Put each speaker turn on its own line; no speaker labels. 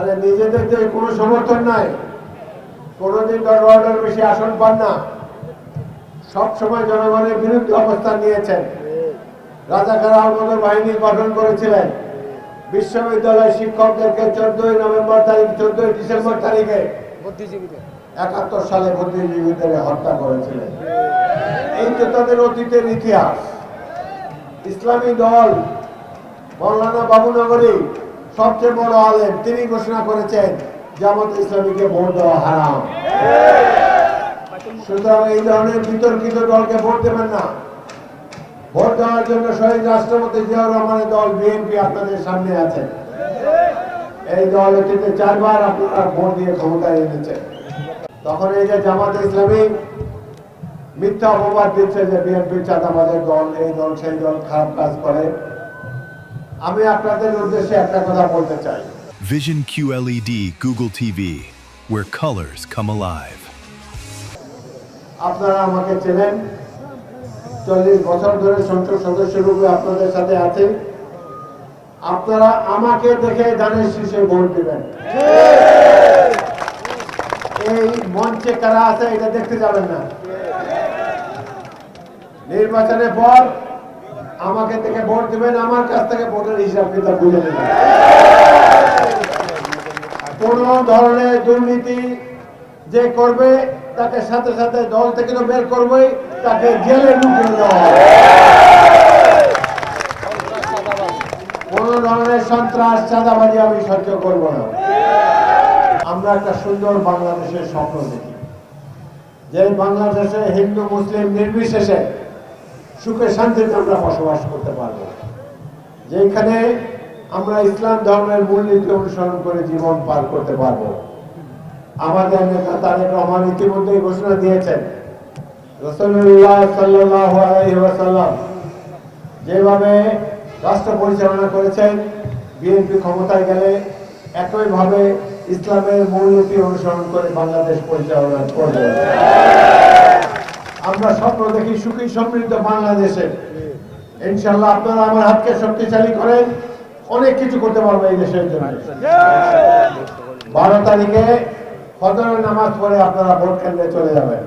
আরে নিজেদের যে কোনো সমর্থন নাই, কোনোদিন 10 ওয়ার্ডের বেশি আসন পান না, সব সময় জনগণের বিরুদ্ধে অবস্থান নিয়েছেন। রাজাকার আহমদের বাহিনী গঠন করেছিলেন। বিশ্ববিদ্যালয় শিক্ষকদেরকে 14 ডিসেম্বর তারিখে 71 সালে বুদ্ধিজীবীদের হত্যা করেছিলেন। এই তো তাদের অতীতের ইতিহাস। ইসলামী দল মৌলানা বাবুনগরী সবচেয়ে বড় আলেম, তিনি ঘোষণা করেছেন জামাত ইসলামীকে ভোট দেওয়া হারাম। সুতরাং এই ধরনের বিতর্কিত দলকে ভোট দেবেন না। ভোট দেওয়ার জন্য শহীদ রাষ্ট্রপতি জিয়াউর রহমানের দল বিএনপি আপনাদের সামনে আছে। এই দল অতীতে 4 বার আপনারা ভোট দিয়ে ক্ষমতায় এনেছে। তখন এই যে জামাত ইসলামী মিথ্যা অপবাদ দিচ্ছে যে বিএনপি চাঁদাবাজের দল, এই দল সেই দল, খারাপ কাজ করে। আমি আপনাদের উদ্দেশ্যে একটা কথা বলতে চাই।
Vision QLED Google TV, where colors come alive.
আপনারা আমাকে চেনেন, 40 বছর ধরে সংসদ সদস্য রূপে আপনাদের সাথে আছি। আপনারা আমাকে দেখে ধানের শীষে ভোট দিবেন। এই মঞ্চে কারা আছে এটা দেখতে যাবেন না। নির্বাচনের পর আমাকে দেখে ভোট দিবেন, আমার কাছ থেকে ভোটের হিসাব কিতাব বুঝে নেবেন। কোন ধরনের দুর্নীতি যে করবে তাকে সাথে সাথে দল থেকে তো বের করবে, তাকে জেলে ঢুকিয়ে দেওয়া হবে। কোন ধরনের সন্ত্রাস চাঁদাবাজি আমি সহ্য করব না। আমরা একটা সুন্দর বাংলাদেশের স্বপ্ন দেখি, যে বাংলাদেশে হিন্দু মুসলিম নির্বিশেষে সুখে শান্তিতে আমরা বসবাস করতে পারবো, যেখানে আমরা ইসলাম ধর্মের মূলনীতি অনুসরণ করে জীবন পার করতে পারবো। আমাদের নেতা তারেক রহমান ইতিমধ্যেই ঘোষণা দিয়েছেন, রাসূলুল্লাহ সাল্লাল্লাহু আলাইহি ওয়াসাল্লাম যেভাবে রাষ্ট্র পরিচালনা করেছেন, বিএনপি ক্ষমতায় গেলে একইভাবে ইসলামের মূলনীতি অনুসরণ করে বাংলাদেশ পরিচালনা করবে। আমরা স্বপ্ন দেখি সুখী সমৃদ্ধ বাংলাদেশে। ইনশাআল্লাহ আপনারা আমার হাতকে শক্তিশালী করেন, অনেক কিছু করতে পারবো এই দেশের জন্য। 12 তারিখে ফজরের নামাজ পড়ে আপনারা ভোট কেন্দ্রে চলে যাবেন।